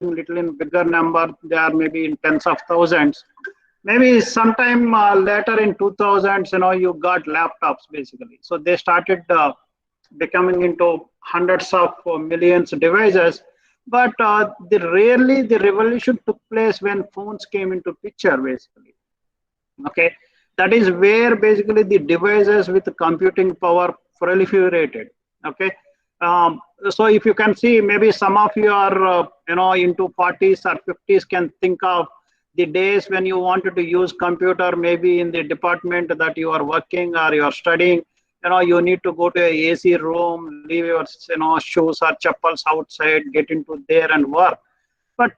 little in bigger number. They are maybe in tens of thousands. Maybe sometime later in 2000s, you got laptops basically. So they started becoming into hundreds of millions of devices. But rarely the revolution took place when phones came into picture basically. Okay, that is where basically the devices with computing power proliferated. Okay, so if you can see, maybe some of you are into 40s or 50s can think of the days when you wanted to use computer, maybe in the department that you are working or you are studying. You need to go to a AC room, leave your shoes or chappals outside, get into there and work. But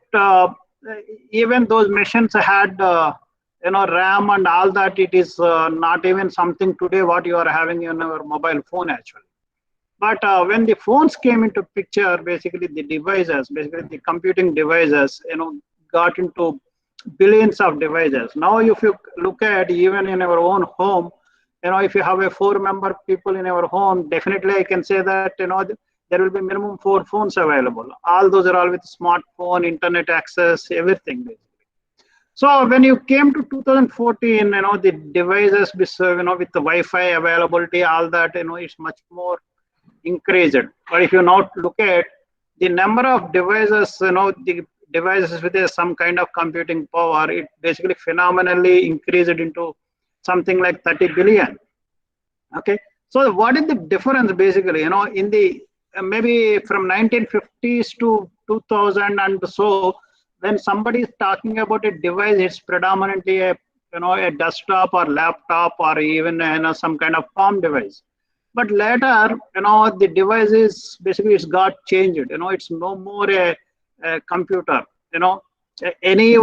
even those machines had RAM and all that. It is not even something today what you are having in your mobile phone actually. But when the phones came into picture, basically the devices, basically the computing devices, got into billions of devices. Now, if you look at even in our own home, if you have a 4-member people in our home, definitely I can say that there will be minimum 4 phones available. All those are all with smartphone, internet access, everything basically. So when you came to 2014, the devices with with the Wi-Fi availability, all that, it's much more increased. But if you now look at the number of devices, the devices with some kind of computing power, it basically phenomenally increased into something like 30 billion. Okay, so what is the difference basically? In the maybe from 1950s to 2000 and so, when somebody is talking about a device, it's predominantly a desktop or laptop or even some kind of farm device. But later, the device is basically it's got changed. It's no more a computer. Any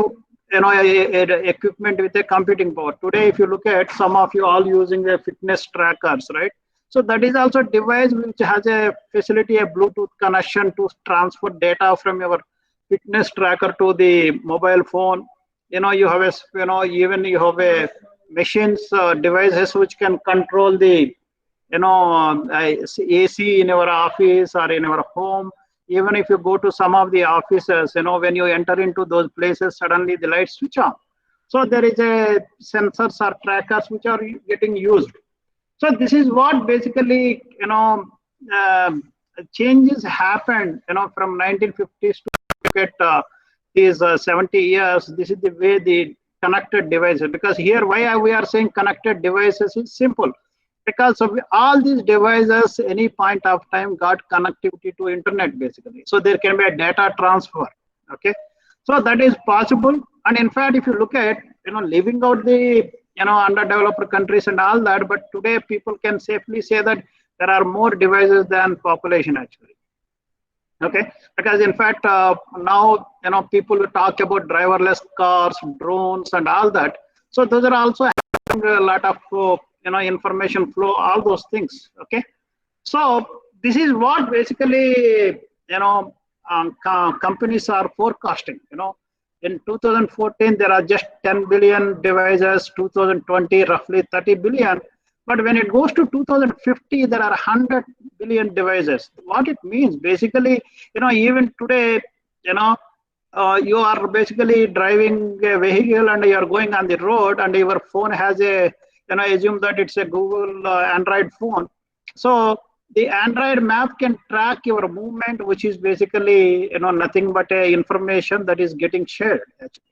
equipment with a computing power. Today, if you look at some of you all using the fitness trackers, right? So that is also a device which has a facility, a Bluetooth connection to transfer data from your fitness tracker to the mobile phone. You have even you have a machines devices which can control the AC in your office or in your home. Even if you go to some of the offices, when you enter into those places, suddenly the lights switch on. So there is a sensors or trackers which are getting used. So this is what basically, changes happened, from 1950s to get these 70 years. This is the way the connected devices, because here why we are saying connected devices is simple. Because of all these devices, any point of time got connectivity to internet basically. So there can be a data transfer. Okay, so that is possible. And in fact, if you look at leaving out the underdeveloped countries and all that, but today people can safely say that there are more devices than population actually. Okay, because in fact now people talk about driverless cars, drones, and all that. So those are also having a lot of information flow, all those things. Okay, so this is what basically companies are forecasting. In 2014 there are just 10 billion devices, 2020 roughly 30 billion, but when it goes to 2050 there are 100 billion devices. What it means basically, even today, you are basically driving a vehicle and you are going on the road and your phone has a assume that it's a Google Android phone. So the Android map can track your movement, which is basically nothing but a information that is getting shared actually.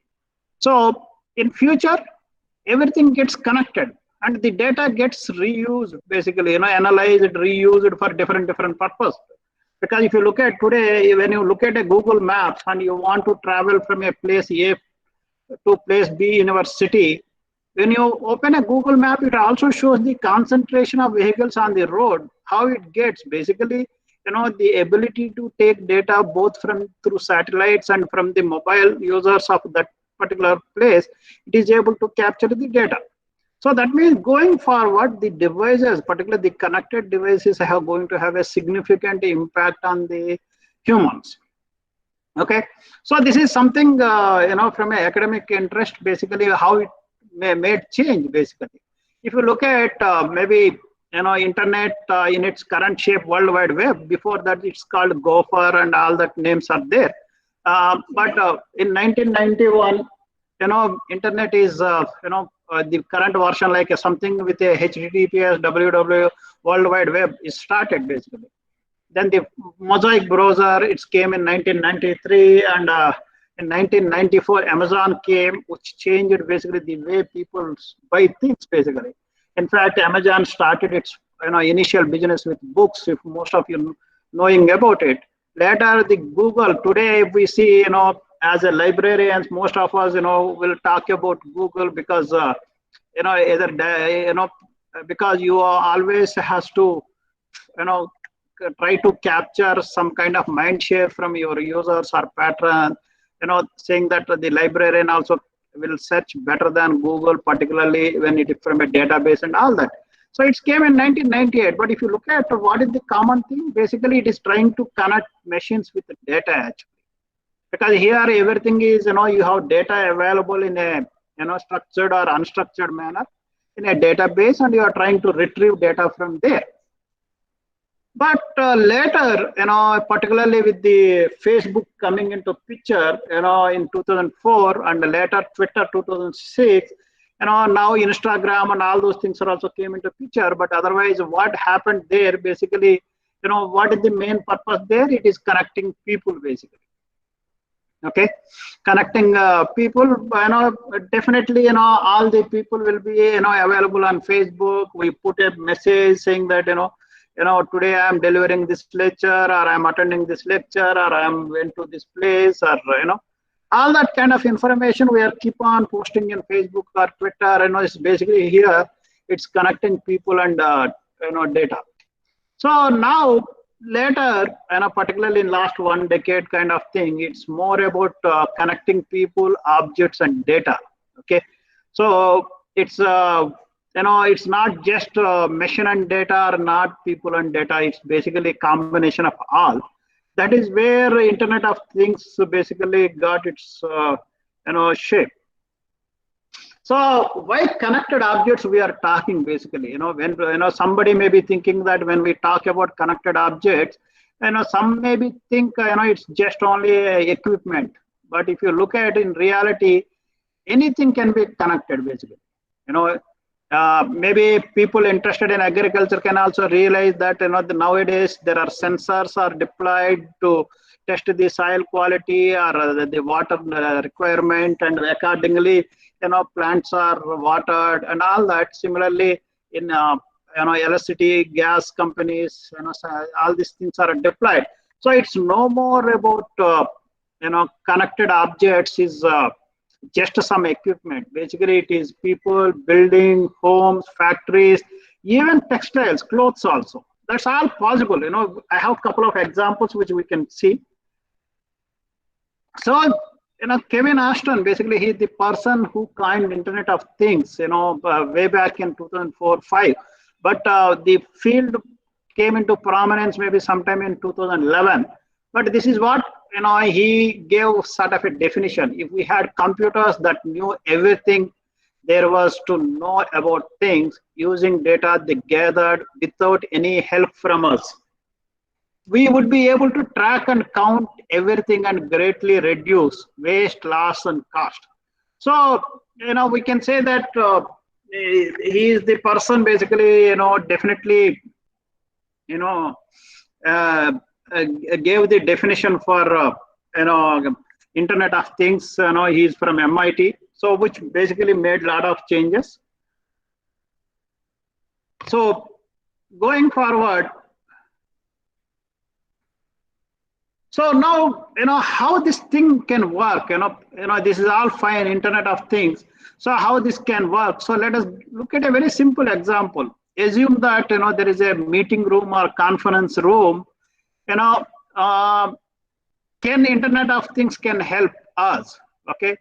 So in future, everything gets connected and the data gets reused basically, analyzed, reused for different purpose. Because if you look at today, when you look at a Google Maps and you want to travel from a place A to place B in our city, when you open a Google map, it also shows the concentration of vehicles on the road, how it gets basically, the ability to take data both from through satellites and from the mobile users of that particular place, it is able to capture the data. So that means going forward, the devices, particularly the connected devices, are going to have a significant impact on the humans. Okay, so this is something from an academic interest, basically how it made change basically. If you look at maybe internet in its current shape, World Wide Web, before that it's called Gopher and all that names are there. But in 1991, internet is, the current version, like something with a HTTPS, www, World Wide Web is started basically. Then the Mosaic browser, it came in 1993, and in 1994, Amazon came, which changed basically the way people buy things basically. In fact, Amazon started its initial business with books, if most of you knowing about it. Later, the Google, today if we see, as a librarians, most of us, will talk about Google because, either, because you always has to, you know, try to capture some kind of mind share from your users or pattern, saying that the librarian also will search better than Google, particularly when it is from a database and all that. So it came in 1998, but if you look at what is the common thing, basically it is trying to connect machines with the data actually. Because here everything is, you have data available in a, structured or unstructured manner in a database, and you are trying to retrieve data from there. But later, particularly with the Facebook coming into picture, in 2004, and later Twitter 2006, now Instagram and all those things are also came into picture. But otherwise, what happened there basically, what is the main purpose there? It is connecting people basically. Okay, connecting people. Definitely, all the people will be, available on Facebook. We put a message saying that, today I am delivering this lecture, or I am attending this lecture, or I am went to this place, or all that kind of information we are keep on posting in Facebook or Twitter. It's basically here. It's connecting people and data. So now later, particularly in last 1 decade kind of thing, it's more about connecting people, objects, and data. Okay, so it's it's not just machine and data, or not people and data. It's basically a combination of all. That is where Internet of Things basically got its shape. So why connected objects we are talking basically, when somebody may be thinking that when we talk about connected objects, some maybe think it's just only equipment. But if you look at it in reality, anything can be connected basically. Maybe people interested in agriculture can also realize that nowadays there are sensors are deployed to test the soil quality or the water requirement, and accordingly plants are watered and all that. Similarly, in electricity, gas companies, all these things are deployed. So it's no more about connected objects is just some equipment. Basically, it is people, building, homes, factories, even textiles, clothes also. That's all possible. I have a couple of examples which we can see. So, Kevin Ashton, basically, he's the person who coined Internet of Things, way back in 2004-5. But the field came into prominence maybe sometime in 2011. But this is what, he gave sort of a definition. If we had computers that knew everything there was to know about things using data they gathered without any help from us, we would be able to track and count everything and greatly reduce waste, loss, and cost. So, we can say that he is the person basically, definitely, gave the definition for, Internet of Things. He is from MIT, so which basically made a lot of changes. So, going forward, so now, how this thing can work, this is all fine, Internet of Things. So how this can work? So let us look at a very simple example. Assume that, there is a meeting room or conference room, can Internet of Things can help us, okay?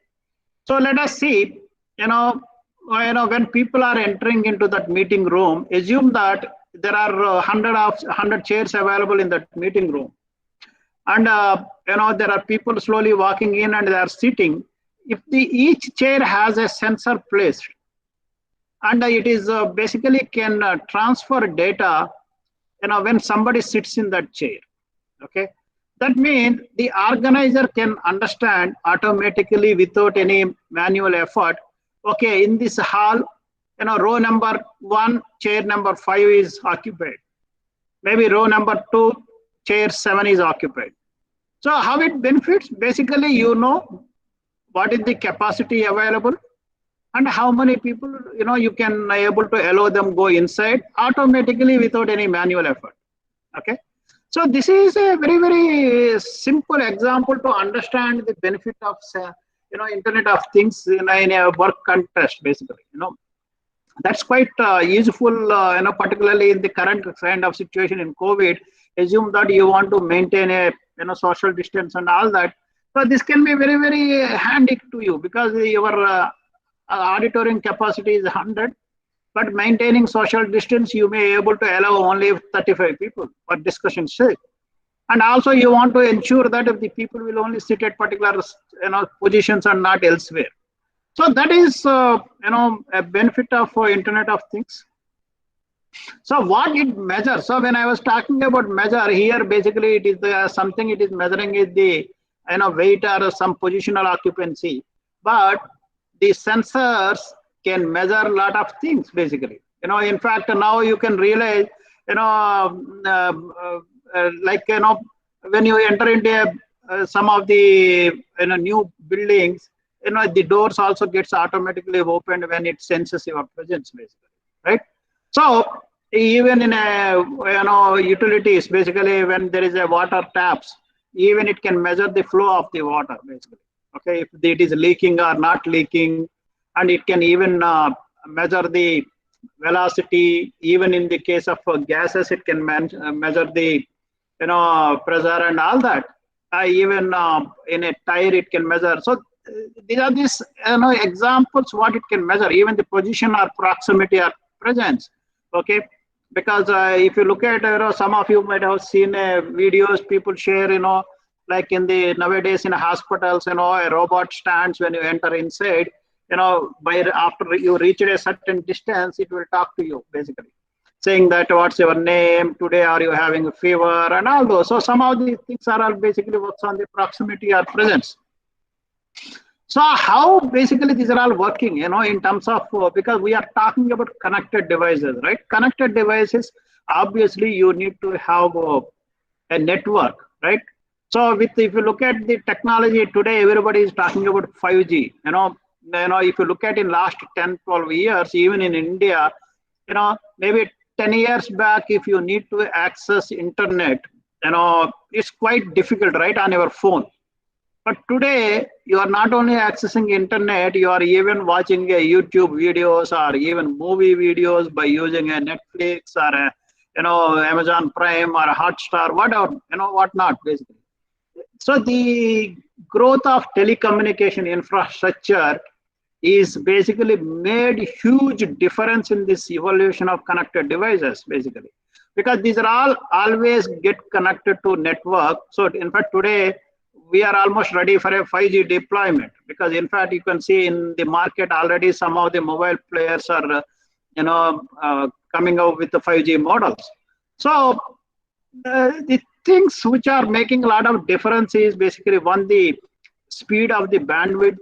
So let us see, when people are entering into that meeting room, assume that there are 100 chairs available in that meeting room. And there are people slowly walking in and they are sitting. If each chair has a sensor placed, and it is basically can transfer data, when somebody sits in that chair. Okay, That means the organizer can understand automatically without any manual effort. Okay, in this hall, row number 1, chair number 5 is occupied. Maybe row number 2, chair 7 is occupied. So how it benefits? Basically, what is the capacity available and how many people, you can able to allow them go inside automatically without any manual effort. Okay. So this is a very, very simple example to understand the benefit of, Internet of Things in a work context, basically. That's quite useful, particularly in the current kind of situation in COVID. Assume that you want to maintain a, social distance and all that. So this can be very, very handy to you because your auditorium capacity is 100. But maintaining social distance, you may be able to allow only 35 people for discussion's sake. And also you want to ensure that if the people will only sit at particular positions and not elsewhere. So that is a benefit of Internet of Things. So what it measures? So when I was talking about measure here, basically it is something it is measuring is the weight or some positional occupancy. But the sensors can measure a lot of things basically. In fact, now you can realize, when you enter into some of the new buildings, the doors also gets automatically opened when it senses your presence basically, right? So even in a utilities, basically when there is a water taps, even it can measure the flow of the water basically. Okay, if it is leaking or not leaking, and it can even measure the velocity. Even in the case of gases, it can measure the pressure and all that. Even in a tire, it can measure. So these are these examples what it can measure. Even the position or proximity or presence. Okay, because if you look at some of you might have seen videos people share. Like in the nowadays in hospitals, a robot stands when you enter inside. After you reach a certain distance, it will talk to you basically, saying that what's your name, today are you having a fever, and all those. So some of these things are all basically works on the proximity or presence. So how basically these are all working, in terms of, because we are talking about connected devices, right? Connected devices, obviously you need to have a network, right? So if you look at the technology today, everybody is talking about 5G. If you look at in last 10, 12 years, even in India, maybe 10 years back, if you need to access internet, it's quite difficult, right, on your phone. But today, you are not only accessing internet, you are even watching YouTube videos or even movie videos by using a Netflix or a, Amazon Prime or a Hotstar, whatever, whatnot, basically. So the growth of telecommunication infrastructure is basically made huge difference in this evolution of connected devices, basically, because these are all always get connected to network. So in fact, today we are almost ready for a 5G deployment, because in fact you can see in the market already some of the mobile players are coming out with the 5G models. So the things which are making a lot of difference is basically one, the speed of the bandwidth,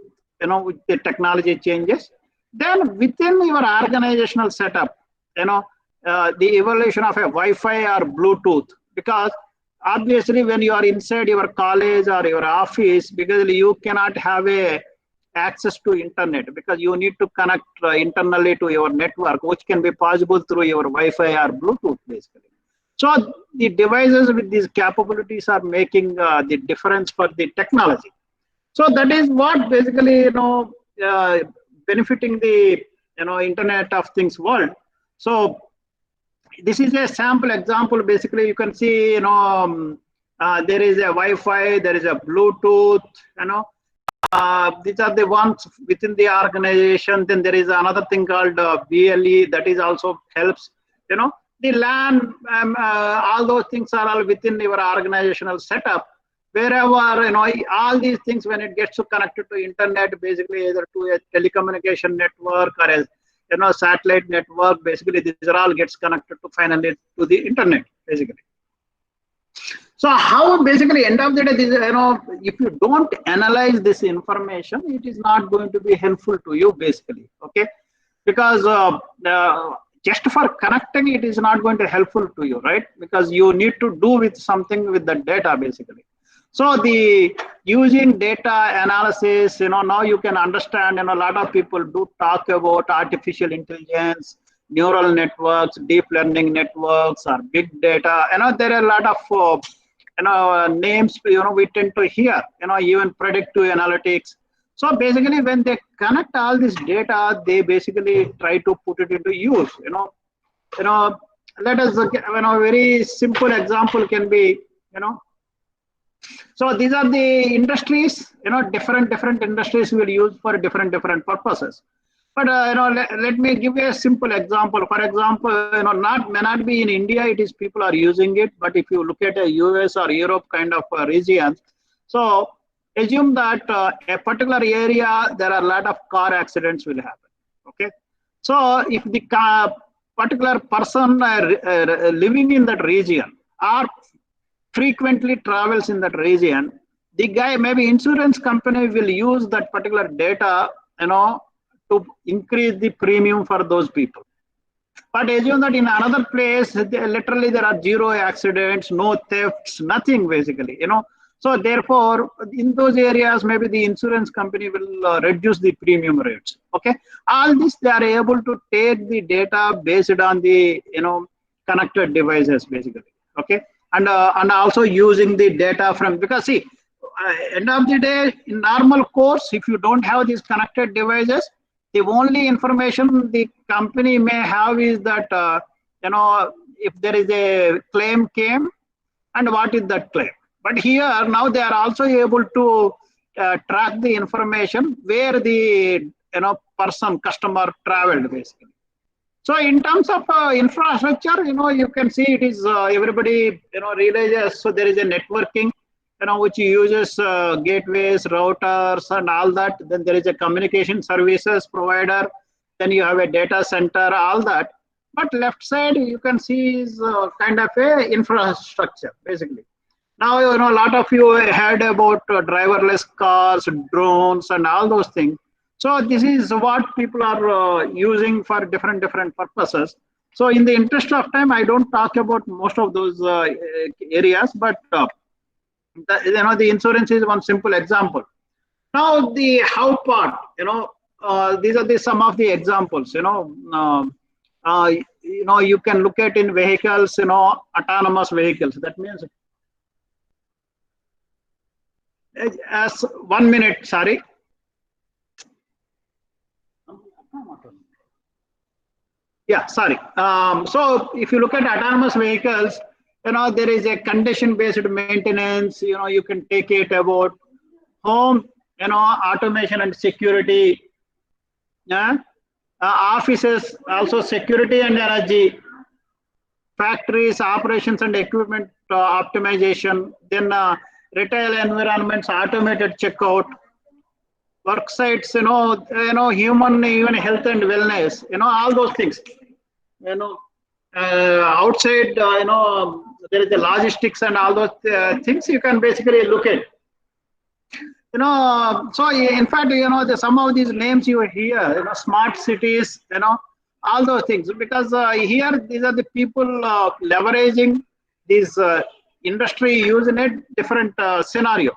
with the technology changes. Then within your organizational setup, the evolution of a Wi-Fi or Bluetooth, because obviously when you are inside your college or your office, because you cannot have a access to internet, because you need to connect internally to your network, which can be possible through your Wi-Fi or Bluetooth, basically. So the devices with these capabilities are making the difference for the technology. So that is what basically, benefiting the, Internet of Things world. So this is a sample example. Basically, you can see, there is a Wi-Fi, there is a Bluetooth, these are the ones within the organization. Then there is another thing called BLE that is also helps, the LAN, all those things are all within your organizational setup. Wherever, all these things, when it gets connected to internet, basically either to a telecommunication network or a, satellite network, basically these are all gets connected to finally to the internet, basically. So how basically end of the day, this, if you don't analyze this information, it is not going to be helpful to you basically. Okay, because just for connecting, it is not going to helpful to you, right? Because you need to do with something with the data basically. So the using data analysis, now you can understand, a lot of people do talk about artificial intelligence, neural networks, deep learning networks, or big data. There are a lot of names we tend to hear. Even predictive analytics. So basically, when they connect all this data, they basically try to put it into use. You know. Let us, a very simple example can be, so these are the industries, different industries will use for different purposes. But let me give you a simple example. For example, not may not be in India. It is people are using it, but if you look at a US or Europe kind of regions, so assume that a particular area there are a lot of car accidents will happen. Okay, so if the particular person living in that region or frequently travels in that region, the guy, maybe insurance company will use that particular data, to increase the premium for those people. But assume that in another place, literally there are zero accidents, no thefts, nothing basically, So therefore, in those areas, maybe the insurance company will reduce the premium rates. Okay, all this they are able to take the data based on the connected devices basically. Okay, and also using the data from, because see, end of the day, in normal course, if you don't have these connected devices, the only information the company may have is that if there is a claim came and what is that claim. But here now they are also able to track the information where the person customer traveled basically. So in terms of infrastructure, you can see it is everybody realizes. So there is a networking, which uses gateways, routers, and all that. Then there is a communication services provider. Then you have a data center, all that. But left side you can see is kind of a infrastructure basically. Now a lot of you heard about driverless cars, drones, and all those things. So this is what people are using for different purposes. So in the interest of time, I don't talk about most of those areas, but the insurance is one simple example. Now the how part, these are some of the examples. You can look at in vehicles, autonomous vehicles. That means as 1 minute, sorry. Yeah, sorry. So if you look at autonomous vehicles, there is a condition-based maintenance. You can take it about home, automation and security. Yeah, offices also security and energy. Factories, operations and equipment optimization. Then retail environments, automated checkout. Work sites, human, even health and wellness, all those things. Outside, there is the logistics and all those things you can basically look at. So in fact, some of these names you hear, smart cities, all those things, because here these are the people leveraging this industry using a different scenario.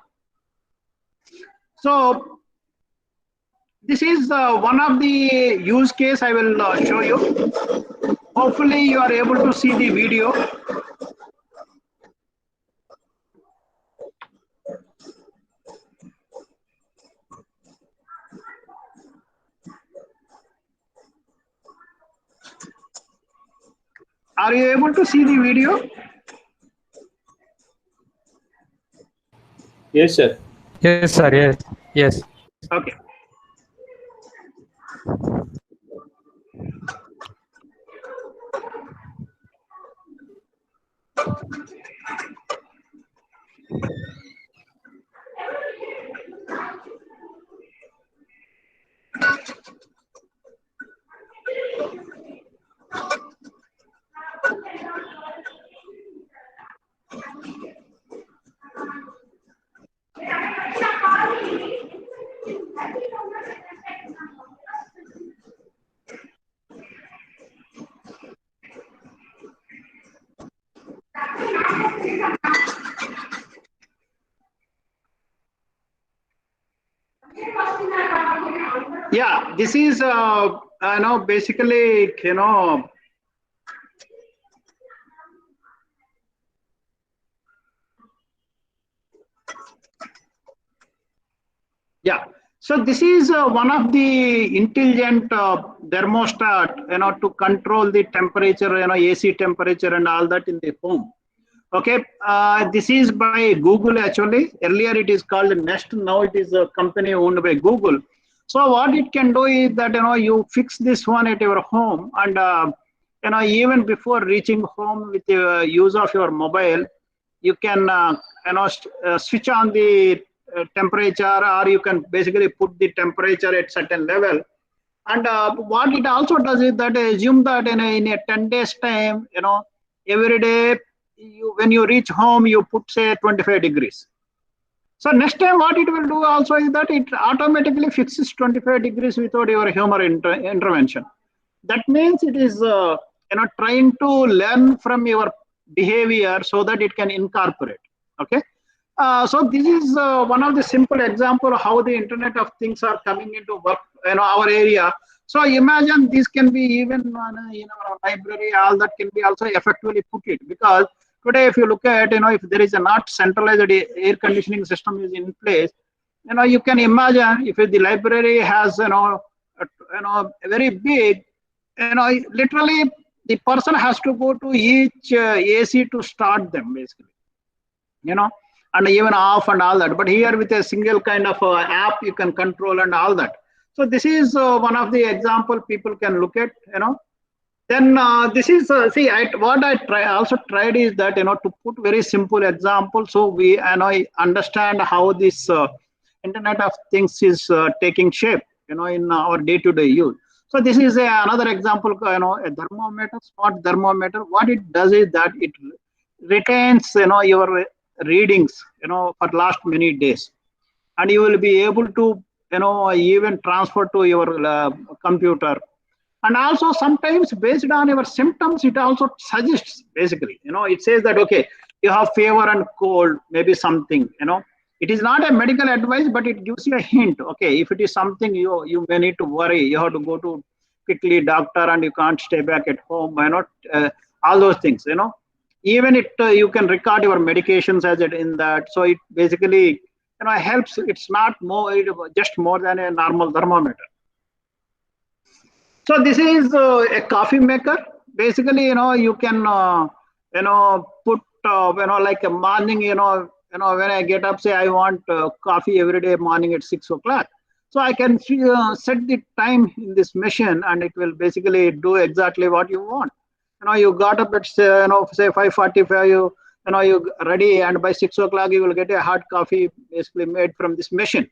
So this is one of the use case I will show you. Hopefully you are able to see the video. Are you able to see the video? Yes, sir. Yes, sir. Yes. Yes. Okay. Yeah, this is basically yeah. So this is one of the intelligent thermostat, to control the temperature, AC temperature and all that in the home. Okay, this is by Google actually. Earlier it is called Nest. Now it is a company owned by Google. So what it can do is that you fix this one at your home, and even before reaching home with the use of your mobile, you can switch on the temperature, or you can basically put the temperature at certain level. And what it also does is that assume that in a 10 days time, every day when you reach home, you put say 25 degrees. So next time what it will do also is that it automatically fixes 25 degrees without your human intervention. That means it is trying to learn from your behavior so that it can incorporate. Okay. So this is one of the simple example of how the Internet of Things are coming into work, our area. So imagine this can be even in our library, all that can be also effectively put it, because today if you look at, if there is a not centralized air conditioning system is in place, you can imagine if the library has, very big, literally the person has to go to each AC to start them basically, and even off and all that. But here with a single kind of app, you can control and all that. So this is one of the example people can look at, Then this is what I also tried is that to put very simple example, so we I understand how this Internet of Things is taking shape, in our day-to-day use. So this is another example, a thermometer, smart thermometer. What it does is that it retains, your readings, for last many days, and you will be able to, even transfer to your computer. And also sometimes based on your symptoms, it also suggests basically, it says that, okay, you have fever and cold, maybe something, it is not a medical advice, but it gives you a hint. Okay, if it is something you may need to worry, you have to go to quickly doctor and you can't stay back at home, all those things, even it you can record your medications as it in that. So it basically helps. It's not just more than a normal thermometer. So this is a coffee maker. Basically, you can put like a morning, when I get up, say I want coffee every day morning at 6 o'clock. So I can set the time in this machine, and it will basically do exactly what you want. You got up at say 5:45, you ready, and by 6 o'clock you will get a hot coffee basically made from this machine.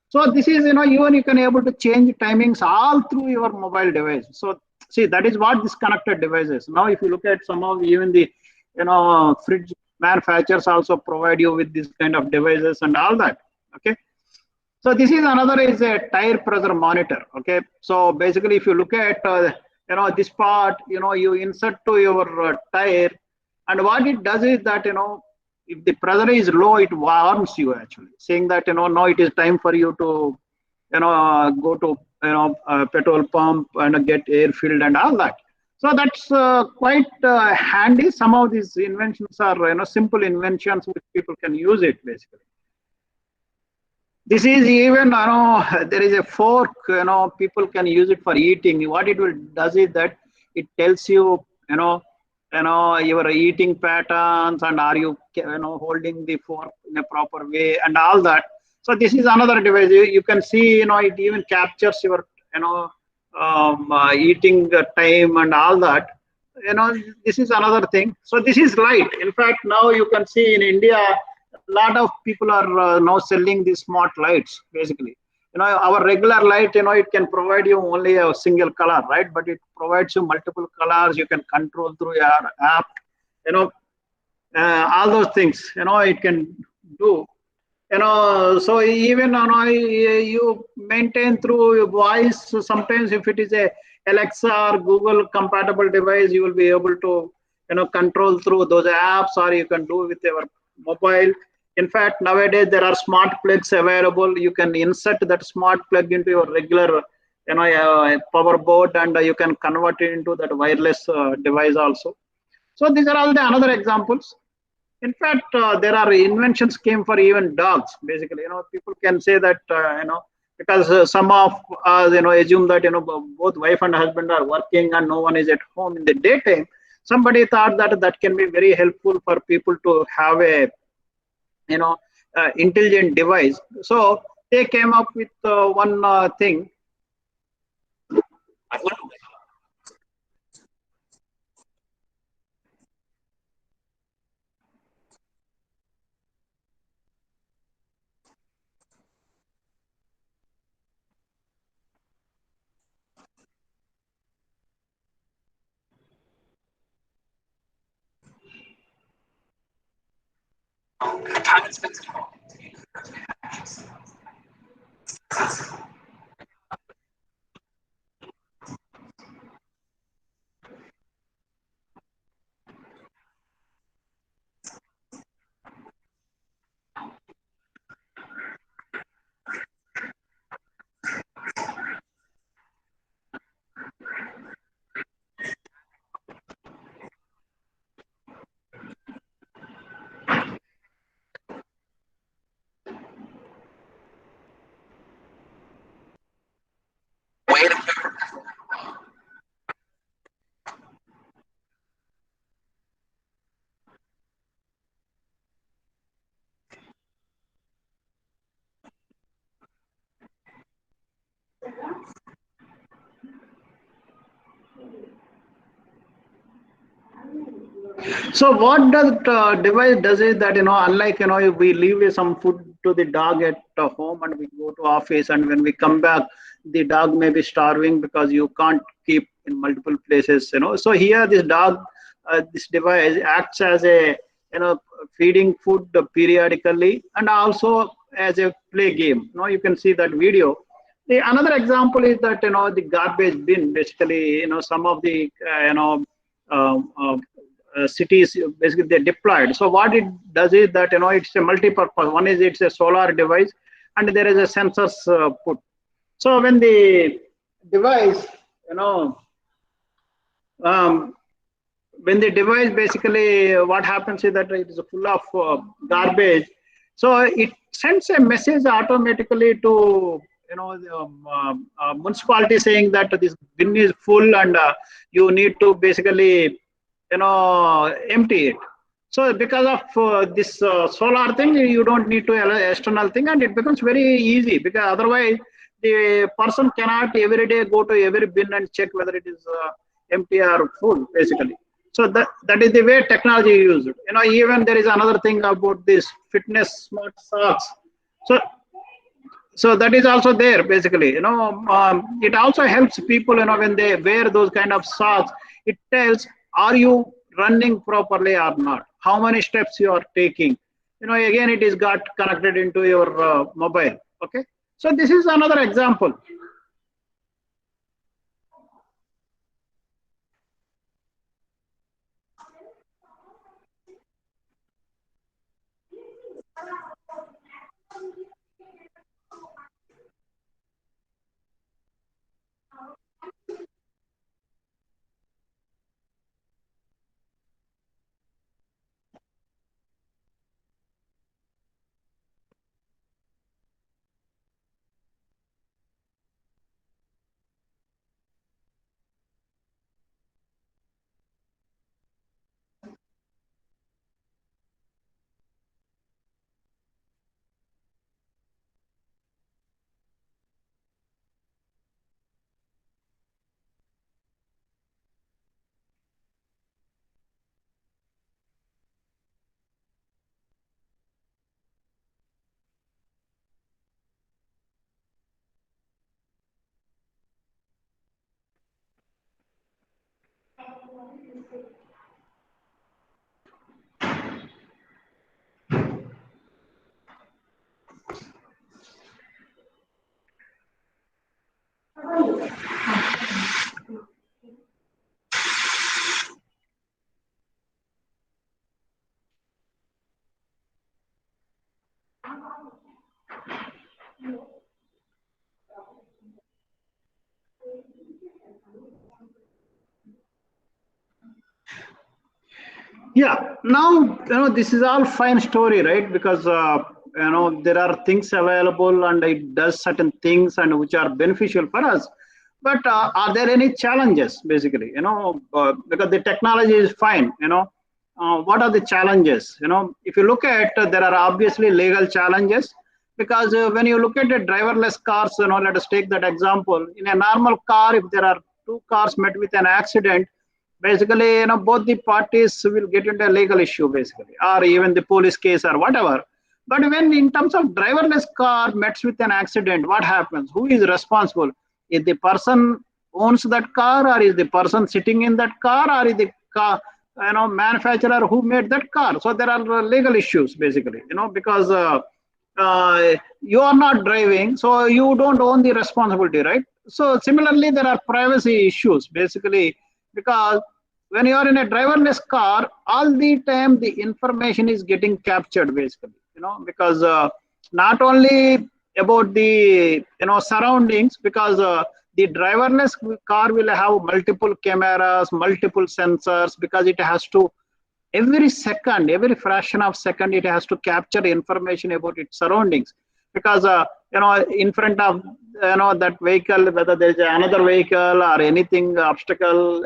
So this is, even you can able to change timings all through your mobile device. So see, that is what this connected device is. Now, if you look at some of even the, fridge manufacturers also provide you with this kind of devices and all that. Okay. So this is another is a tire pressure monitor. Okay. So basically, if you look at, this part, you insert to your tire, and what it does is that, if the pressure is low, it warns you actually, saying that now it is time for you to go to petrol pump and get air filled and all that. So that's quite handy. Some of these inventions are simple inventions which people can use it basically. This is even there is a fork, people can use it for eating. What it will does is that it tells you your eating patterns, and are you holding the fork in a proper way and all that. So this is another device. You can see it even captures your eating time and all that. This is another thing. So this is light. In fact, now you can see in India, a lot of people are now selling these smart lights basically. Our regular light, it can provide you only a single color, right? But it provides you multiple colors. You can control through your app, all those things, it can do. So even you maintain through your voice. So sometimes if it is a Alexa or Google compatible device, you will be able to control through those apps, or you can do with your mobile. In fact, nowadays there are smart plugs available. You can insert that smart plug into your regular power board, and you can convert it into that wireless device also. So these are all the another examples. In fact, there are inventions came for even dogs. Basically, people can say that because some of us assume that both wife and husband are working and no one is at home in the daytime. Somebody thought that that can be very helpful for people to have a you know intelligent device. So they came up with one thing. So what does device does is that unlike if we leave some food to the dog at home and we go to office, and when we come back the dog may be starving because you can't keep in multiple places. So here this dog, this device acts as a feeding food periodically, and also as a play game. You can see that video. The another example is that the garbage bin. Basically, some of the um, uh, cities basically they deployed. So what it does is that it's a multi-purpose. One is it's a solar device, and there is a sensors put. So when the device, you know, um, when the device basically what happens is that it is full of garbage, so it sends a message automatically to the municipality saying that this bin is full, and you need to basically empty it. So because of this solar thing, you don't need to external thing, and it becomes very easy, because otherwise the person cannot every day go to every bin and check whether it is empty or full, basically. So that is the way technology is used. Even there is another thing about this fitness smart socks. So that is also there, basically. It also helps people when they wear those kind of socks. It tells, are you running properly or not, how many steps you are taking. Again, it is got connected into your mobile. Okay, so this is another example. Yeah, now this is all fine story, right? Because there are things available and it does certain things and which are beneficial for us. But are there any challenges, basically? Because the technology is fine. What are the challenges? If you look at, there are obviously legal challenges because when you look at a driverless cars, let us take that example. In a normal car, if there are two cars met with an accident, basically both the parties will get into a legal issue basically, or even the police case or whatever. But when in terms of driverless car meets with an accident, what happens? Who is responsible? Is the person owns that car, or is the person sitting in that car, or is the car manufacturer who made that car? So there are legal issues basically, because you are not driving, so you don't own the responsibility, right? So similarly there are privacy issues basically, because when you are in a driverless car, all the time the information is getting captured basically, because not only about the surroundings, because the driverless car will have multiple cameras, multiple sensors, because it has to every second, every fraction of second, it has to capture information about its surroundings, because in front of that vehicle, whether there is another vehicle or anything obstacle,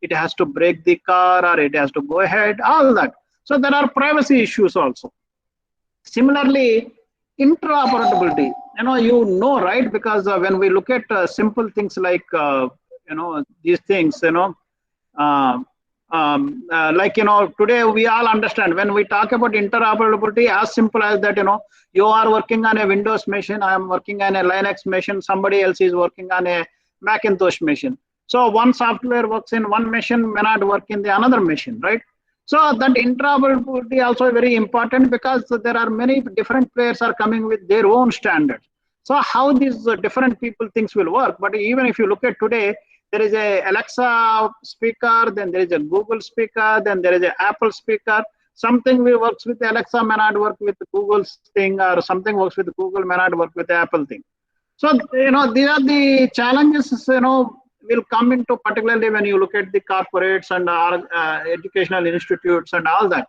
it has to brake the car or it has to go ahead, all that. So there are privacy issues also. Similarly, interoperability, right? Because when we look at simple things like these things, uh, like today we all understand when we talk about interoperability, as simple as that, you are working on a Windows machine, I am working on a Linux machine, somebody else is working on a Macintosh machine. So one software works in one machine may not work in the another machine, right? So that interoperability also very important, because there are many different players are coming with their own standards. So how these different people things will work. But even if you look at today, there is a Alexa speaker, then there is a Google speaker, then there is an Apple speaker. Something we works with Alexa may not work with Google's thing, or something works with Google may not work with the Apple thing. So these are the challenges will come into, particularly when you look at the corporates and educational institutes and all that.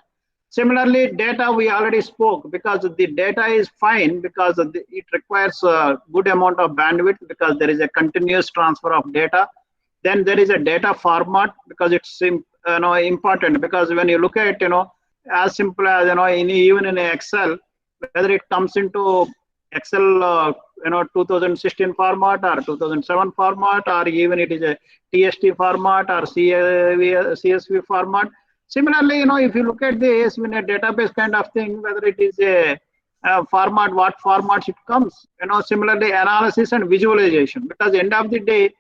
Similarly, data we already spoke, because the data is fine, because it requires a good amount of bandwidth, because there is a continuous transfer of data. Then there is a data format, because it's important, because when you look at as simple as even in Excel, whether it comes into Excel 2016 format or 2007 format, or even it is a TST format or CSV format. Similarly, if you look at this in a database kind of thing, whether it is a format, what formats it comes, similarly analysis and visualization, because end of the day,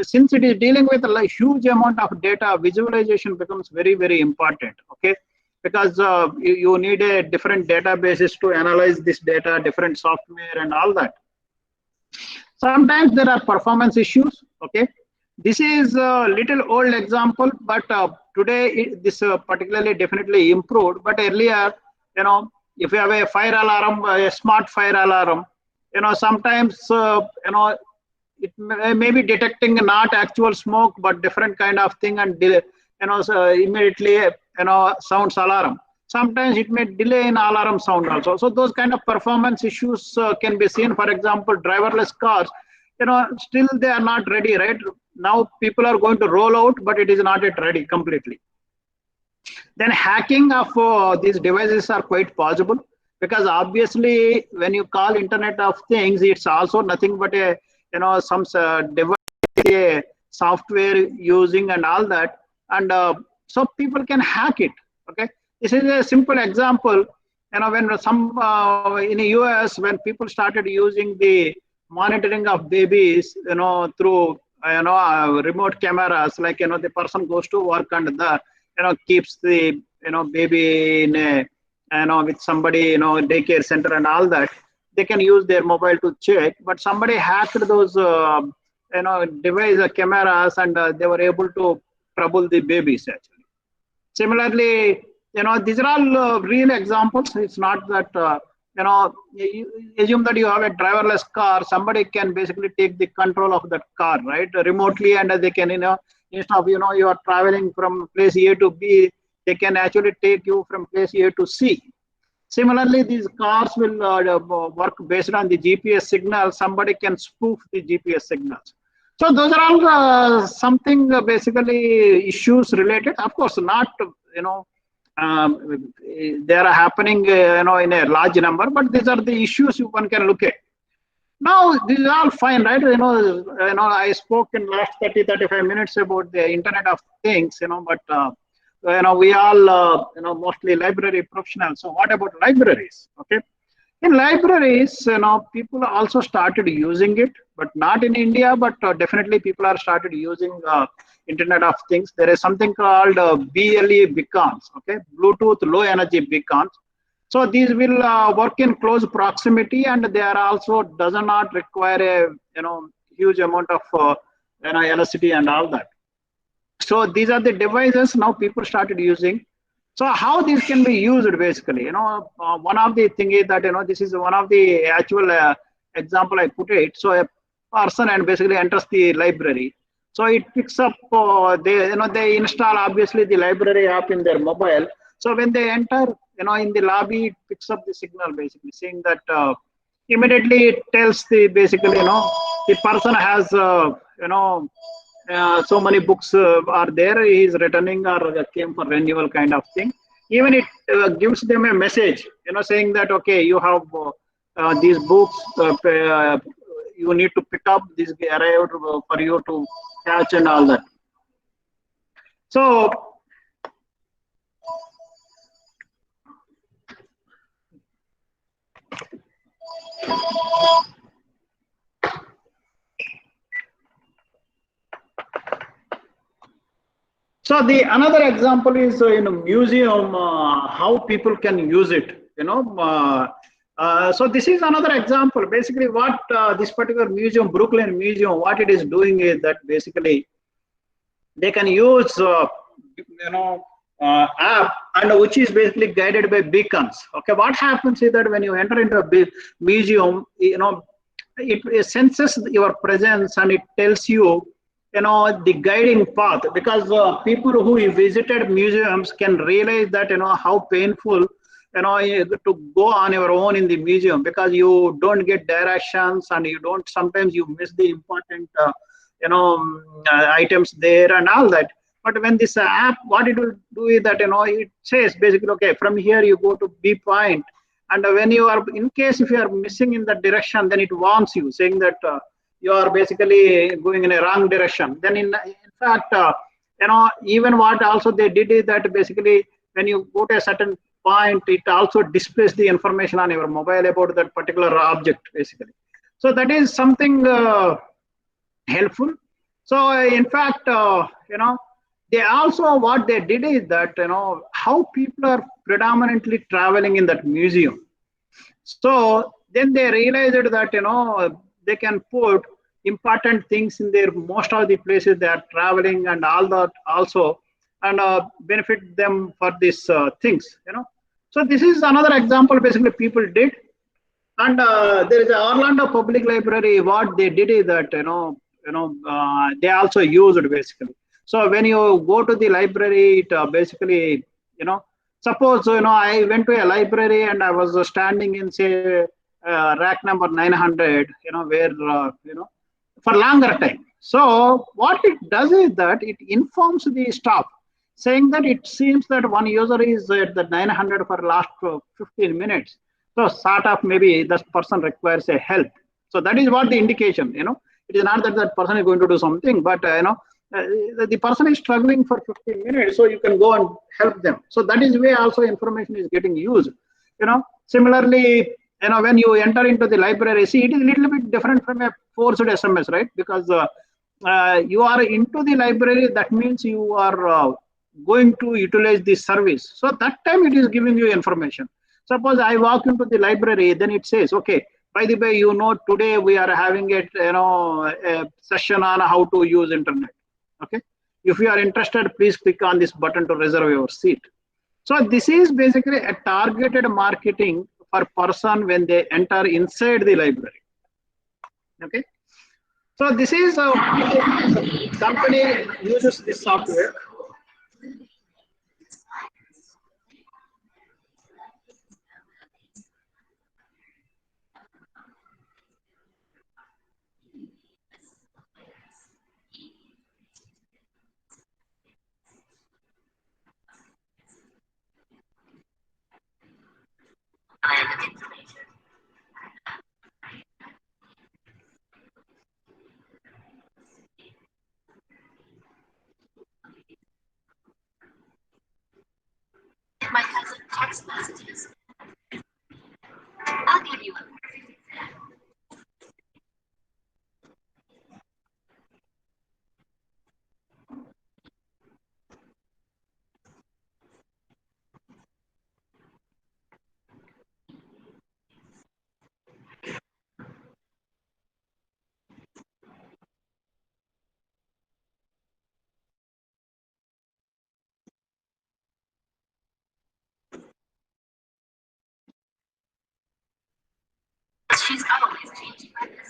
since it is dealing with a huge amount of data, visualization becomes very, very important, okay? Because you need a different databases to analyze this data, different software and all that. Sometimes there are performance issues, okay? This is a little old example, but today this particularly definitely improved. But earlier, if you have a fire alarm, a smart fire alarm, sometimes it may be detecting not actual smoke but different kind of thing, and so immediately sounds alarm. Sometimes it may delay in alarm sound also. So those kind of performance issues can be seen. For example, driverless cars, still they are not ready, right? Now people are going to roll out, but it is not yet ready completely. Then hacking of these devices are quite possible, because obviously when you call Internet of Things, it's also nothing but a some device, a software using and all that, and so people can hack it. Okay, this is a simple example. When some in the US, when people started using the monitoring of babies, through remote cameras, like the person goes to work and the keeps the baby in a with somebody daycare center and all that, they can use their mobile to check. But somebody hacked those device cameras, and they were able to trouble the babies actually. Similarly, these are all real examples. It's not that you assume that you have a driverless car. Somebody can basically take the control of that car, right, remotely, and they can, instead of you are traveling from place A to B, they can actually take you from place A to C. Similarly, these cars will work based on the GPS signal. Somebody can spoof the GPS signals. So those are all something basically issues related. Of course, not they are happening in a large number, but these are the issues one can look at. Now this is all fine, right? I spoke in last 30-35 minutes about the Internet of Things, but we all mostly library professionals. So what about libraries? Okay, in libraries, people also started using it, but not in India, but definitely people are started using Internet of Things. There is something called BLE beacons, okay, Bluetooth Low Energy beacons. So these will work in close proximity, and they are also does not require a huge amount of electricity and all that. So these are the devices now people started using. So how these can be used basically, one of the thing is that, this is one of the actual example I put it. So a person and basically enters the library. So it picks up, they install obviously the library app in their mobile. So when they enter, in the lobby, it picks up the signal basically saying that immediately it tells the basically, the person has, so many books are there, he is returning or came for renewal kind of thing. Even it gives them a message, saying that, okay, you have these books, you need to pick up, this arrived for you to catch and all that. So, so the another example is in a museum, how people can use it. So this is another example. Basically, what this particular museum, Brooklyn Museum, what it is doing is that basically they can use app, and which is basically guided by beacons. Okay, what happens is that when you enter into a museum, it senses your presence and it tells you the guiding path, because people who visited museums can realize that how painful to go on your own in the museum, because you don't get directions and you don't, sometimes you miss the important items there and all that. But when this app, what it will do is that it says basically, okay, from here you go to B point, and when you are, in case if you are missing in that direction, then it warns you saying that you are basically going in a wrong direction. Then in fact, even what also they did is that basically when you go to a certain point, it also displays the information on your mobile about that particular object basically. So that is something helpful. So in fact, they also, what they did is that, how people are predominantly traveling in that museum. So then they realized that, they can put important things in their, most of the places they are traveling and all that also, and benefit them for these things, So this is another example basically people did. And there is a Orlando Public Library, what they did is that, they also used basically. So when you go to the library, it basically, suppose, I went to a library and I was standing in, say, rack number 900, where, for longer time. So what it does is that it informs the staff, saying that it seems that one user is at the 900 for last 15 minutes. So sort of maybe this person requires a help. So that is what the indication, it is not that that person is going to do something, but, the person is struggling for 15 minutes, so you can go and help them. So that is where also information is getting used. Similarly, when you enter into the library, see, it is a little bit different from a forced SMS, right? Because you are into the library, that means you are going to utilize the service. So that time it is giving you information. Suppose I walk into the library, then it says, okay, By the way, today we are having a session on how to use internet. Okay. If you are interested, please click on this button to reserve your seat. So this is basically a targeted marketing for person when they enter inside the library. Okay. So this is how the company uses this software. My cousin text messages. I'll give you a She's always changing my message.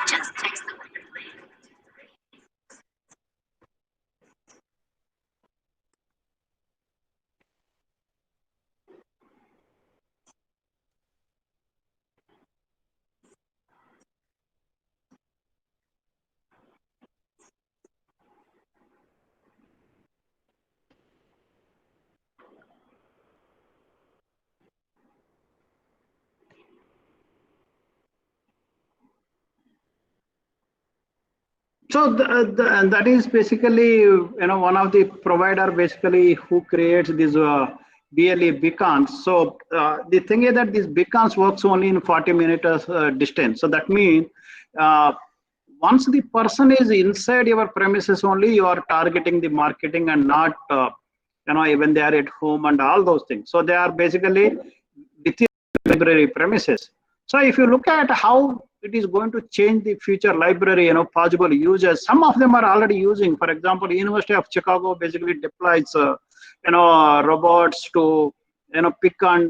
Just text the weird link. So and that is basically one of the provider basically who creates these BLE beacons. So the thing is that these beacons works only in 40 meters distance. So that means once the person is inside your premises only, you are targeting the marketing and not even they are at home and all those things. So they are basically within library premises. So if you look at how it is going to change the future library, possible users, some of them are already using. For example, University of Chicago basically deploys, robots to, pick and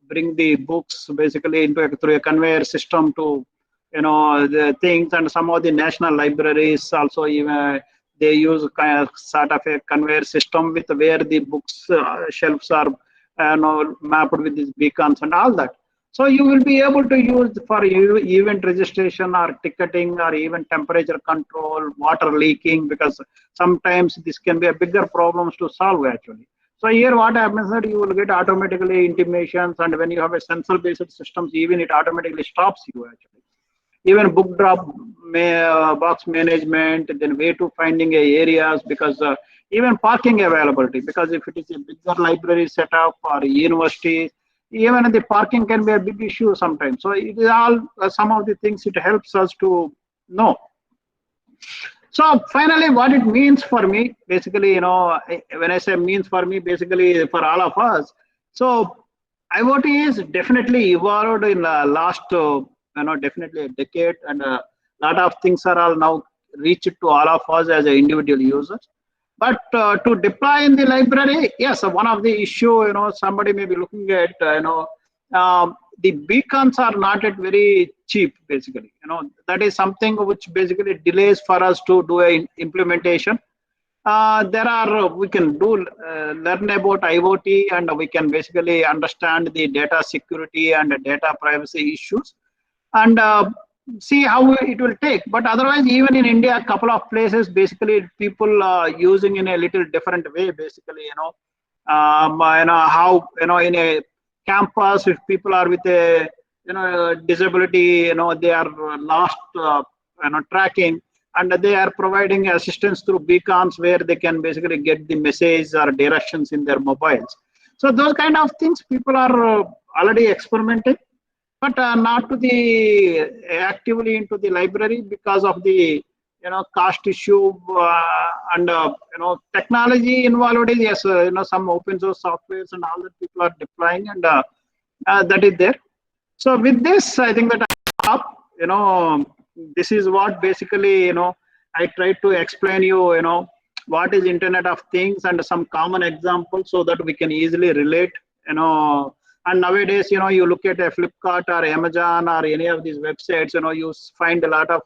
bring the books basically through a conveyor system to, the things. And some of the national libraries also even they use kind of sort of a conveyor system with where the books shelves are, mapped with these beacons and all that. So you will be able to use for event registration or ticketing or even temperature control, water leaking, because sometimes this can be a bigger problems to solve actually. So here what happens that you will get automatically intimations, and when you have a sensor based systems, even it automatically stops you actually. Even book drop box management, then way to finding areas, because even parking availability, because if it is a bigger library setup or university, even the parking can be a big issue sometimes. So it is all some of the things it helps us to know. So finally, what it means for me, basically, when I say means for me, basically for all of us. So IoT is definitely evolved in the last, definitely a decade, and a lot of things are all now reached to all of us as an individual users. But to deploy in the library, yes, one of the issue, somebody may be looking at, the beacons are not at very cheap, basically. That is something which basically delays for us to do a implementation. There are, we can do learn about IoT, and we can basically understand the data security and data privacy issues, and see how it will take. But otherwise, even in India, a couple of places, basically people are using in a little different way, basically, how, in a campus, if people are with a, disability, they are lost, tracking, and they are providing assistance through beacons where they can basically get the message or directions in their mobiles. So those kind of things people are already experimenting, but not to the actively into the library because of the cost issue and technology involved is yes, some open source softwares and all that people are deploying, and that is there. So with this, I think that this is what basically I try to explain what is Internet of Things and some common examples so that we can easily relate. And nowadays you look at a Flipkart or Amazon or any of these websites, you find a lot of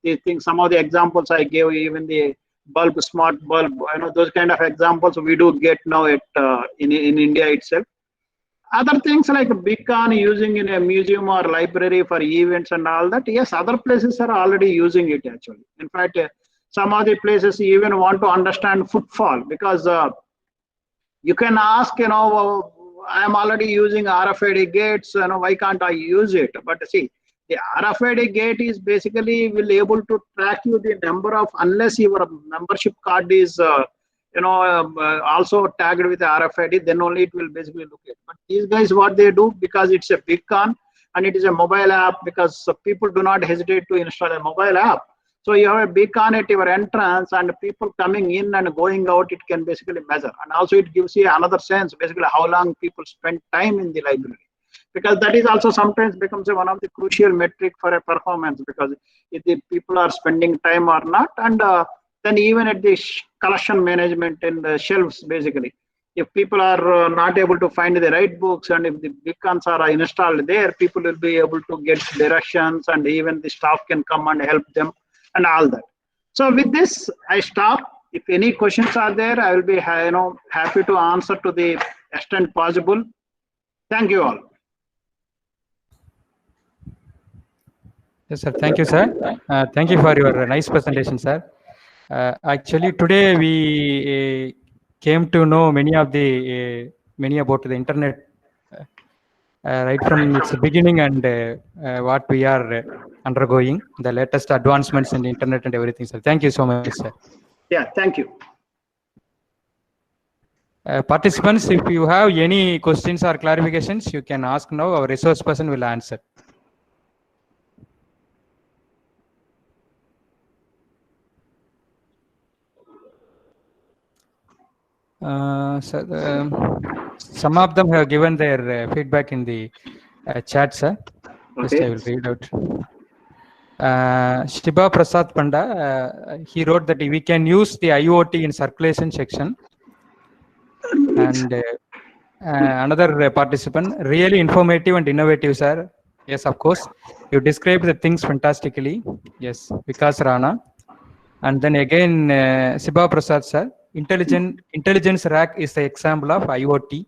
these things. Some of the examples I gave, even the bulb, smart bulb, those kind of examples we do get now at in India itself. Other things like beacon using in a museum or library for events and all that, yes, other places are already using it actually. In fact, some of the places even want to understand footfall, because you can ask, I am already using RFID gates, why can't I use it? But see, the RFID gate is basically will able to track you the number of, unless your membership card is also tagged with the RFID, then only it will basically look at. But these guys, what they do, because it's a beacon and it is a mobile app, because people do not hesitate to install a mobile app. So you have a beacon at your entrance, and people coming in and going out, it can basically measure. And also it gives you another sense, basically how long people spend time in the library. Because that is also sometimes becomes one of the crucial metric for a performance, because if the people are spending time or not, and then even at the collection management in the shelves, basically, if people are not able to find the right books, and if the beacons are installed there, people will be able to get directions, and even the staff can come and help them and all that. So with this, I stop. If any questions are there, I will be happy to answer to the extent possible. Thank you all. Yes, sir. Thank you, sir. Thank you for your nice presentation, sir. Actually, today we came to know many about the internet right from its beginning, and what we are undergoing, the latest advancements in the internet and everything, sir. Thank you so much, sir. Yeah, thank you. Participants, if you have any questions or clarifications, you can ask now. Our resource person will answer. Some of them have given their feedback in the chat, sir. Just I will read out. Shiba Prasad Panda, he wrote that we can use the IoT in circulation section. And another participant, really informative and innovative, sir. Yes, of course. You described the things fantastically. Yes, Vikas Rana. And then again, Shiba Prasad, sir. Intelligence rack is the example of IoT.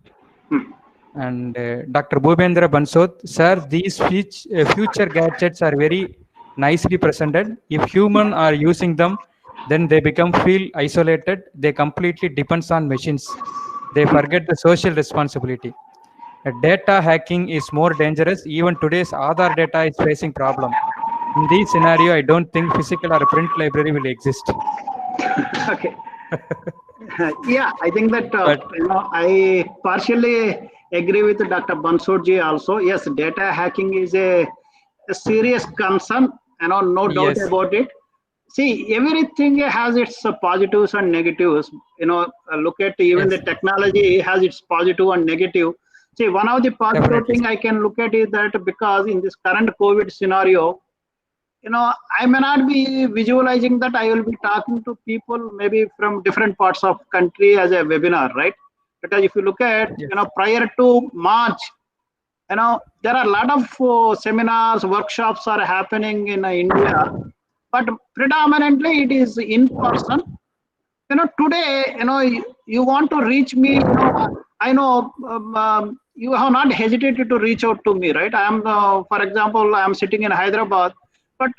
And Dr. Bhupendra Bansod, sir, these future gadgets are very nicely presented. If humans are using them, then they feel isolated. They completely depends on machines. They forget the social responsibility. Data hacking is more dangerous. Even today's Aadhaar data is facing problem. In this scenario, I don't think physical or print library will exist. Okay. Yeah, I think that I partially agree with Dr. Bansodji also. Yes, data hacking is a serious concern, no doubt about it. See, everything has its positives and negatives. Look at even the technology has its positive and negative. See, one of the positive thing I can look at is that because in this current COVID scenario, I may not be visualizing that I will be talking to people maybe from different parts of country as a webinar, right? Because if you look at, prior to March, there are a lot of seminars, workshops are happening in India, but predominantly it is in person. Today, you want to reach me, I know you have not hesitated to reach out to me, right? I am, for example, I am sitting in Hyderabad, but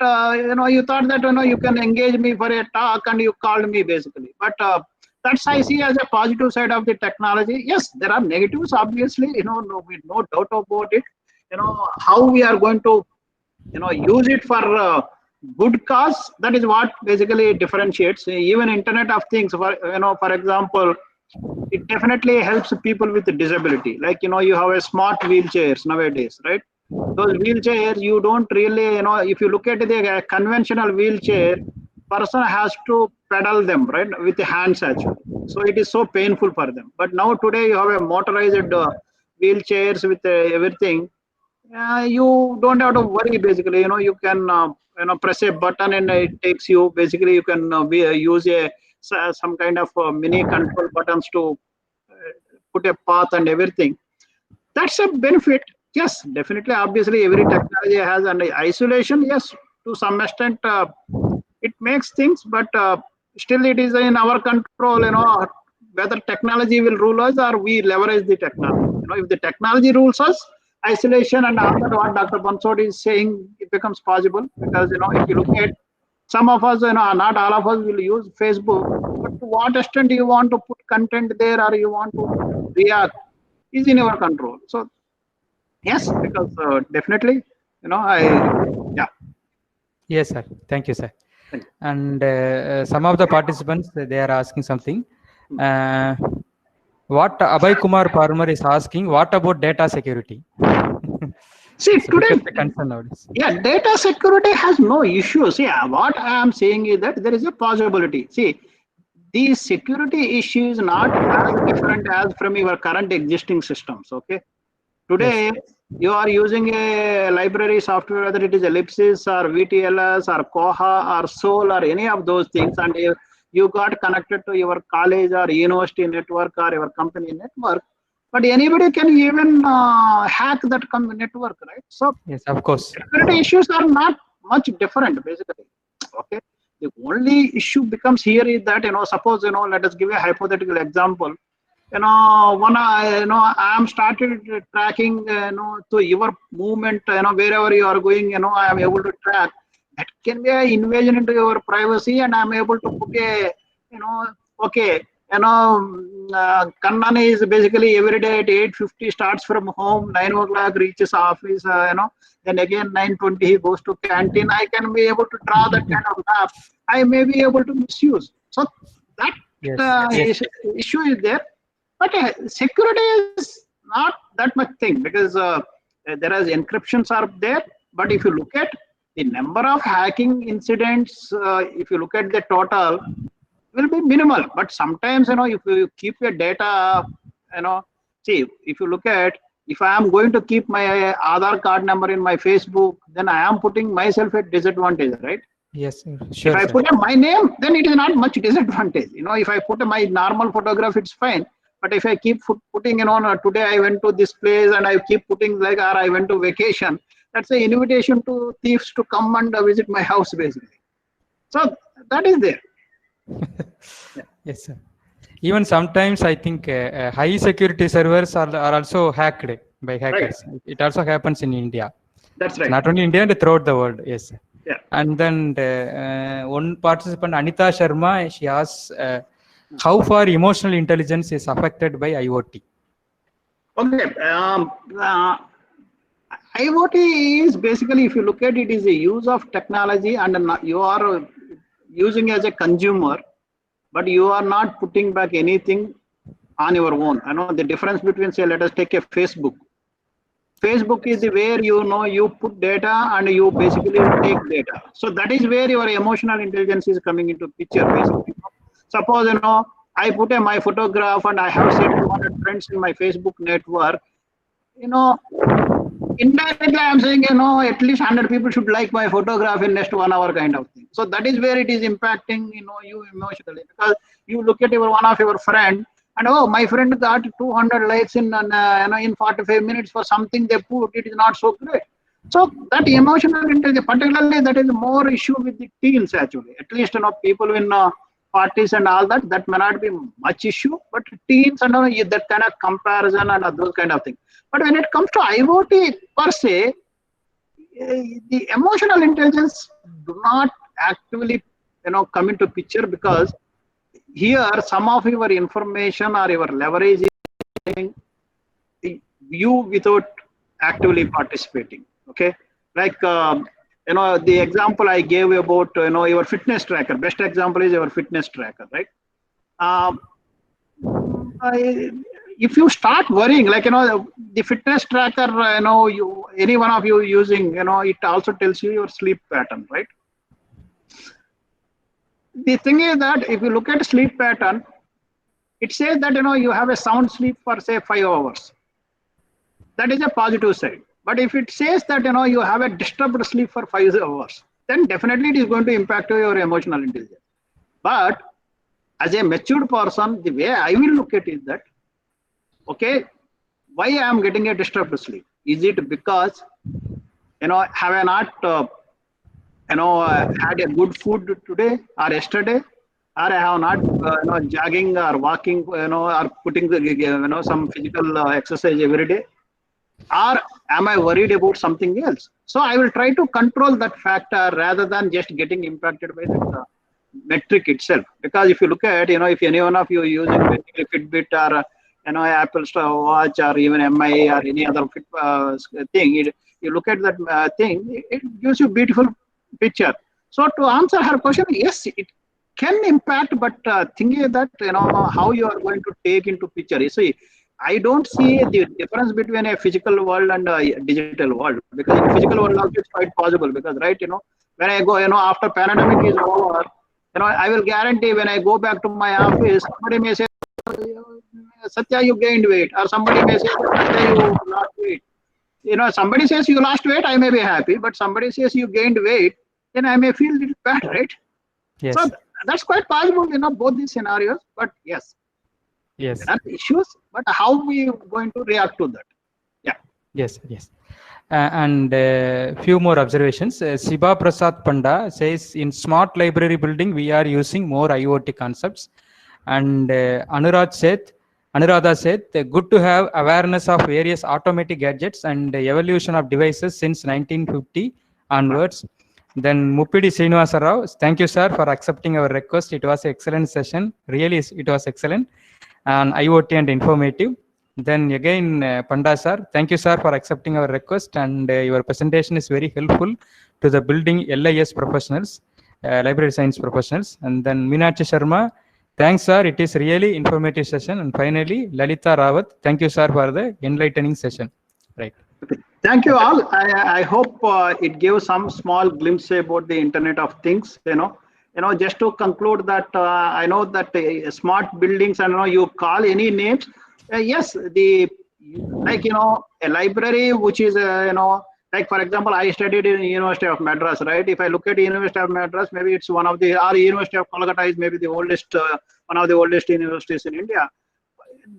you thought that you can engage me for a talk, and you called me basically. But that's I see as a positive side of the technology. Yes, there are negatives, obviously. No doubt about it. How we are going to use it for good cause, that is what basically differentiates. Even Internet of Things, for example, it definitely helps people with disability. Like, you have a smart wheelchairs nowadays, right? Those wheelchairs, you don't really, if you look at the conventional wheelchair, person has to pedal them, right, with the hands actually. So it is so painful for them. But now today you have a motorized wheelchairs with everything. You don't have to worry basically. You can press a button and it takes you. Basically, you can use some kind of mini control buttons to put a path and everything. That's a benefit. Yes, definitely. Obviously, every technology has an isolation. Yes, to some extent, it makes things, but still, it is in our control. Whether technology will rule us or we leverage the technology. If the technology rules us, isolation and all that what Dr. Bansod is saying, it becomes possible because if you look at some of us, not all of us will use Facebook, but to what extent you want to put content there or you want to react is in your control. So yes, because definitely, yeah. Yes, sir. Thank you, sir. Thank you. And some of the participants, they are asking something. What Abhay Kumar Parmar is asking, what about data security? See, It's a today, biggest concern nowadays. yeah, data security has no issues. Yeah, what I am saying is that there is a possibility. See, the security issue is not as different as from your current existing systems. Okay, today you are using a library software, whether it is Ellipsis or VTLS or Koha or Sol or any of those things, and you got connected to your college or university network or your company network. But anybody can even hack that network, right? So Yes, of course. security issues are not much different, basically. Okay. The only issue becomes here is that suppose let us give a hypothetical example. When I am started tracking to your movement, wherever you are going, I am able to track. That can be an invasion into your privacy, and I am able to put a okay. Kannan is basically every day at 8:50 starts from home, 9 o'clock reaches office, then again 9:20 he goes to canteen. I can be able to draw that kind of map. I may be able to misuse. So that Yes. issue is there. But security is not that much thing because there is encryptions are there. But if you look at the number of hacking incidents, if you look at the total, will be minimal. But sometimes if you keep your data, see, if you look at, if I am going to keep my Aadhaar card number in my Facebook, then I am putting myself at disadvantage, right? Yes, sure. If I put my name, then it is not much disadvantage. If I put my normal photograph, it's fine. But if I keep putting, today I went to this place and I keep putting or I went to vacation, that's an invitation to thieves to come and visit my house, basically. So that is there. Yes, sir. Even sometimes I think high security servers are also hacked by hackers. Right. It also happens in India. That's right. Not only India, but throughout the world. Yes, sir. Yeah. And then one participant, Anita Sharma, she asks, how far emotional intelligence is affected by IoT? Okay. IoT is basically, if you look at it, is a use of technology, and you are using as a consumer, but you are not putting back anything on your own. I know the difference between, say, let us take a Facebook. Facebook is where you put data and you basically take data. So that is where your emotional intelligence is coming into picture. Basically, suppose I put my photograph and I have say 200 friends in my Facebook network. Indirectly I am saying at least 100 people should like my photograph in next 1 hour kind of thing. So that is where it is impacting you emotionally, because you look at one of your friend and my friend got 200 likes in 45 minutes for something they put. It is not so great. So that emotional intelligence, particularly that is more issue with the teens actually. At least people in parties and all that may not be much issue, but teens and that kind of comparison and those kind of things. But when it comes to IoT per se, the emotional intelligence do not actually come into picture, because here some of your information or your leverage is you without actively participating. Okay, like You know, the example I gave about, you know, your fitness tracker. Best example is your fitness tracker, right? If you start worrying, like, you know, the fitness tracker, you know, any one of you using, you know, it also tells you your sleep pattern, right? The thing is that if you look at sleep pattern, it says that, you know, you have a sound sleep for say 5 hours. That is a positive side. But if it says that, you know, you have a disturbed sleep for 5 hours, then definitely it is going to impact your emotional intelligence. But as a matured person, the way I will look at it is that, okay, why I am getting a disturbed sleep? Is it because, you know, have I not, you know, had a good food today or yesterday, or I have not, you know, jogging or walking, you know, or putting the, you know, some physical exercise every day, or am I worried about something else? So I will try to control that factor rather than just getting impacted by that metric itself. Because if you look at, you know, if any one of you using basically Fitbit or, you know, Apple Watch or even MIA or any other thing, you look at that thing, it gives you beautiful picture. So to answer her question, yes, it can impact, but thing is that, you know, how you are going to take into picture. You see, I don't see the difference between a physical world and a digital world, because in physical world also it's quite possible, because right, you know, when I go, you know, after pandemic is over, you know, I will guarantee when I go back to my office, somebody may say, Satya, you gained weight, or somebody may say, Satya, you lost weight. You know, somebody says you lost weight, I may be happy, but somebody says you gained weight, then I may feel a little bad, right? Yes. So that's quite possible, you know, both these scenarios. But yes, Yes. there are issues, but how we going to react to that? Yeah. Yes. Yes. And few more observations. Siba Prasad Panda says, in smart library building, we are using more IoT concepts. And Anuradha said, good to have awareness of various automatic gadgets and evolution of devices since 1950 onwards. Then Muppidi Srinivasa Rao, thank you, sir, for accepting our request. It was an excellent session. Really, it was excellent and IoT and informative. Then again, Panda sir, thank you, sir, for accepting our request, and your presentation is very helpful to the building LIS professionals, library science professionals. And then Meenakshi Sharma, thanks, sir. It is really informative session. And finally, Lalita Rawat, thank you, sir, for the enlightening session. Right. Okay. Thank you all. I hope it gave some small glimpse about the Internet of Things. You know, just to conclude that I know that smart buildings, and, you know, you call any names. Yes, like, you know, a library which is, you know, like for example, I studied in University of Madras, right? If I look at University of Madras, maybe it's one of the, or University of Kolkata is maybe the oldest, one of the oldest universities in India.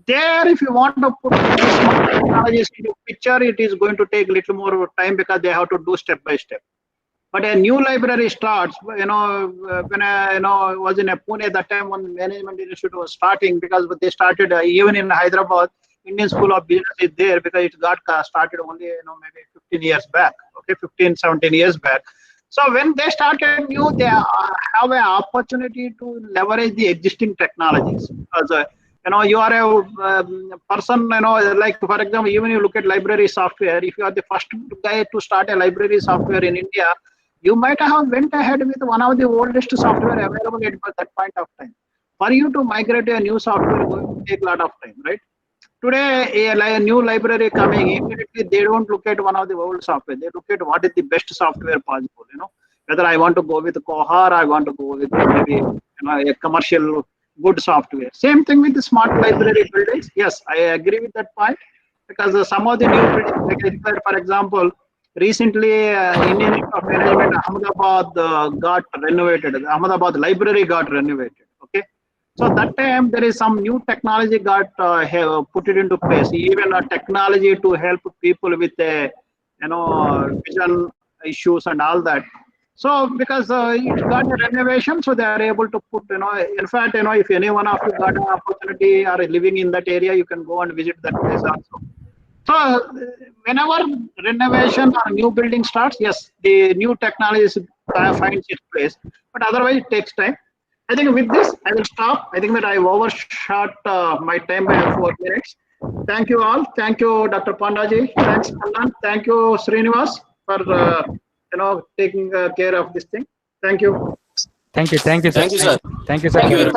There, if you want to put smart technologies into picture, it is going to take little more time, because they have to do step by step. But a new library starts, you know, when I, you know, was in Pune that time when Management Institute was starting, because they started even in Hyderabad, Indian School of Business is there, because it got started only, you know, maybe 15 years back, okay, 15, 17 years back. So when they started new, they have an opportunity to leverage the existing technologies. Because, you know, you are a person, you know, like for example, even you look at library software, if you are the first guy to start a library software in India, you might have went ahead with one of the oldest software available at that point of time. For you to migrate to a new software, going to take a lot of time, right? Today, a new library coming, immediately they don't look at one of the old software. They look at what is the best software possible. You know, whether I want to go with Koha, I want to go with maybe, you know, a commercial good software. Same thing with the smart library buildings. Yes, I agree with that point, because some of the new buildings, like for example, recently Indian Institute of Management Ahmedabad got renovated. The Ahmedabad library got renovated. Okay, so that time there is some new technology got put it into place. Even a technology to help people with you know, vision issues and all that. So because it got a renovation, so they are able to put, you know, in fact, you know, if any one of you got an opportunity or living in that area, you can go and visit that place also. So whenever renovation or new building starts, yes, the new technology finds its place, but otherwise it takes time. I think with this, I will stop. I think that I overshot my time by 4 minutes. Thank you all. Thank you, Dr. Pandaji. Thanks, Anand. Thank you, Srinivas, for taking care of this thing. Thank you. Thank you, sir. Thank you, sir. Thank you, sir. Thank you very much.